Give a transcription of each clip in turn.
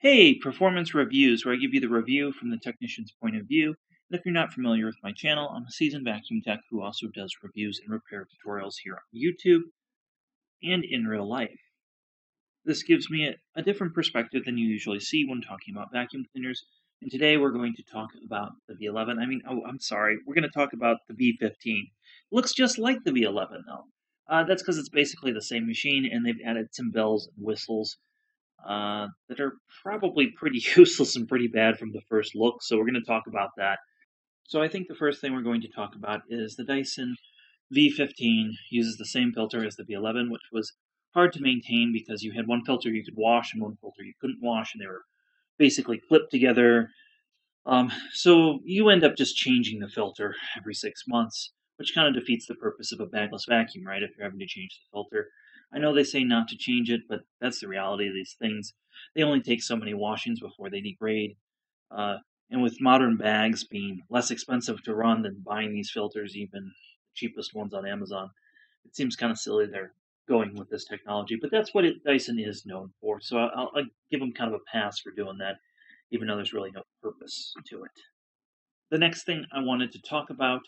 Hey, performance reviews, where I give you the review from the technician's point of view. And if you're not familiar with my channel, I'm a seasoned vacuum tech who also does reviews and repair tutorials here on YouTube and in real life. This gives me a different perspective than you usually see when talking about vacuum cleaners. And today we're going to talk about the V11. I'm sorry, we're going to talk about the V15. Looks just like the V11 though. That's because it's basically the same machine and they've added some bells and whistles that are probably pretty useless and pretty bad from the first look, so we're going to talk about that. So I think the first thing we're going to talk about is the Dyson V15 uses the same filter as the V11, which was hard to maintain because you had one filter you could wash and one filter you couldn't wash, and they were basically clipped together. So you end up just changing the filter every 6 months, which kind of defeats the purpose of a bagless vacuum, right? If you're having to change the filter. I know they say not to change it, but that's the reality of these things. They only take so many washings before they degrade. Uh, and with modern bags being less expensive to run than buying these filters, even the cheapest ones on Amazon, it seems kind of silly they're going with this technology. But that's what Dyson is known for. So I'll give them kind of a pass for doing that, even though there's really no purpose to it. The next thing I wanted to talk about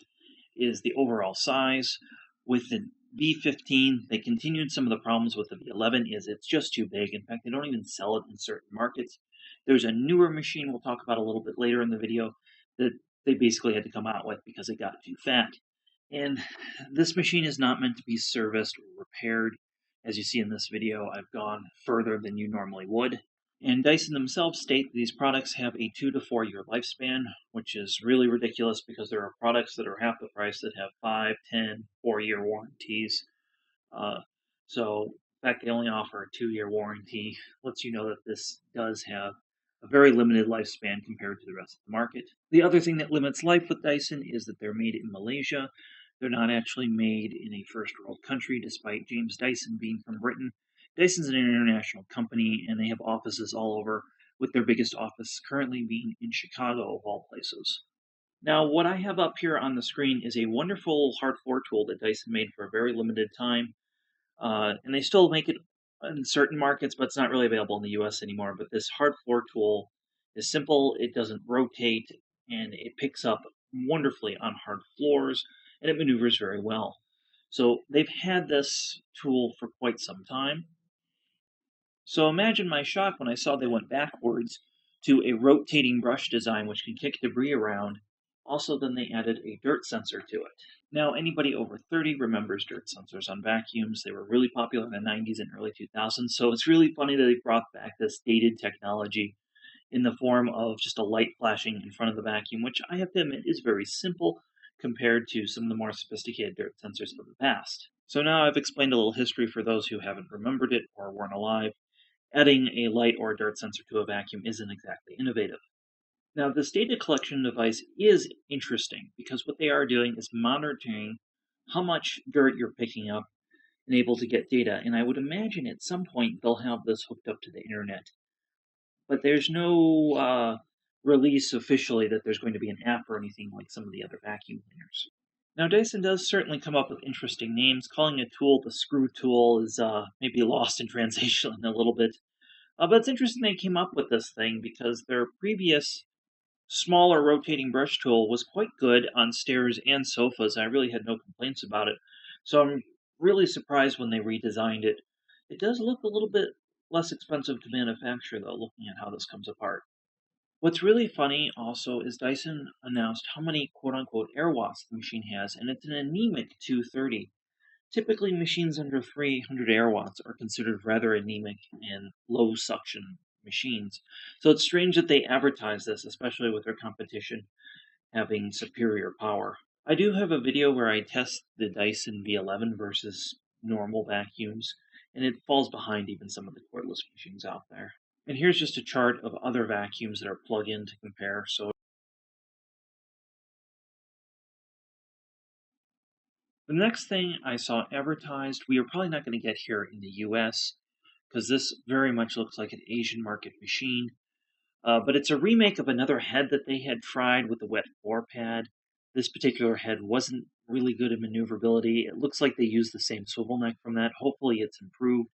is the overall size. With the V15, they continued some of the problems with the V11 is it's just too big. In fact, they don't even sell it in certain markets. There's a newer machine we'll talk about a little bit later in the video that they basically had to come out with because it got too fat. And this machine is not meant to be serviced or repaired. As you see in this video, I've gone further than you normally would. And Dyson themselves state these products have a 2 to 4 year lifespan, which is really ridiculous because there are products that are half the price that have 5, 10, 4-year warranties. So the fact they only offer a 2-year warranty lets you know that this does have a very limited lifespan compared to the rest of the market. The other thing that limits life with Dyson is that they're made in Malaysia. They're not actually made in a first world country, despite James Dyson being from Britain. Dyson's an international company, and they have offices all over, with their biggest office currently being in Chicago, of all places. Now, what I have up here on the screen is a wonderful hard floor tool that Dyson made for a very limited time. And they still make it in certain markets, but it's not really available in the US anymore. But this hard floor tool is simple, it doesn't rotate, and it picks up wonderfully on hard floors, and it maneuvers very well. So they've had this tool for quite some time. So imagine my shock when I saw they went backwards to a rotating brush design which can kick debris around. Also, then they added a dirt sensor to it. Now, anybody over 30 remembers dirt sensors on vacuums. They were really popular in the 90s and early 2000s, so it's really funny that they brought back this dated technology in the form of just a light flashing in front of the vacuum, which I have to admit is very simple compared to some of the more sophisticated dirt sensors of the past. So now I've explained a little history for those who haven't remembered it or weren't alive. Adding a light or dirt sensor to a vacuum isn't exactly innovative. Now, this data collection device is interesting because what they are doing is monitoring how much dirt you're picking up and able to get data. And I would imagine at some point they'll have this hooked up to the internet. But there's no release officially that there's going to be an app or anything like some of the other vacuum cleaners. Now, Dyson does certainly come up with interesting names. Calling a tool the screw tool is maybe lost in translation a little bit. But it's interesting they came up with this thing because their previous smaller rotating brush tool was quite good on stairs and sofas. I really had no complaints about it. So I'm really surprised when they redesigned it. It does look a little bit less expensive to manufacture, though, looking at how this comes apart. What's really funny also is Dyson announced how many quote-unquote air watts the machine has, and it's an anemic 230. Typically, machines under 300 air watts are considered rather anemic and low suction machines. So it's strange that they advertise this, especially with their competition having superior power. I do have a video where I test the Dyson V11 versus normal vacuums, and it falls behind even some of the cordless machines out there. And here's just a chart of other vacuums that are plug-in to compare. So the next thing I saw advertised, we are probably not going to get here in the US, because this very much looks like an Asian market machine. But it's a remake of another head that they had tried with the wet floor pad. This particular head wasn't really good at maneuverability. It looks like they used the same swivel neck from that. Hopefully it's improved.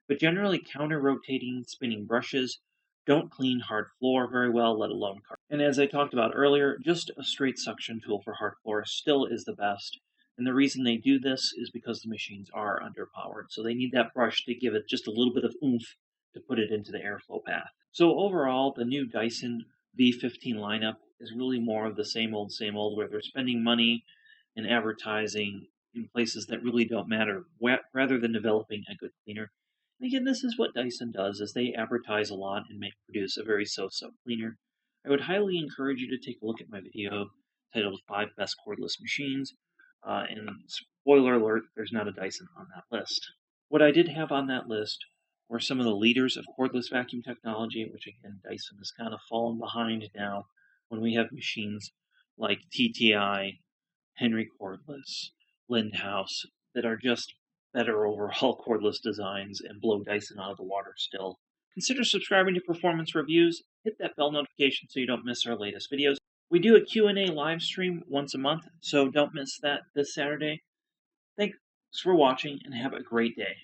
But generally counter-rotating spinning brushes, don't clean hard floor very well, let alone carpet. And as I talked about earlier, just a straight suction tool for hard floor still is the best. And the reason they do this is because the machines are underpowered. So they need that brush to give it just a little bit of oomph to put it into the airflow path. So overall, the new Dyson V15 lineup is really more of the same old, where they're spending money in advertising in places that really don't matter, rather than developing a good cleaner. And again, this is what Dyson does, is they advertise a lot and produce a very so-so cleaner. I would highly encourage you to take a look at my video titled 5 Best Cordless Machines. And spoiler alert, there's not a Dyson on that list. What I did have on that list were some of the leaders of cordless vacuum technology, which again, Dyson has kind of fallen behind now when we have machines like TTI, Henry Cordless, Lindhouse, that are just better overall cordless designs and blow Dyson out of the water still. Consider subscribing to Performance Reviews. Hit that bell notification so you don't miss our latest videos. We do a Q&A live stream once a month, so don't miss that this Saturday. Thanks for watching and have a great day.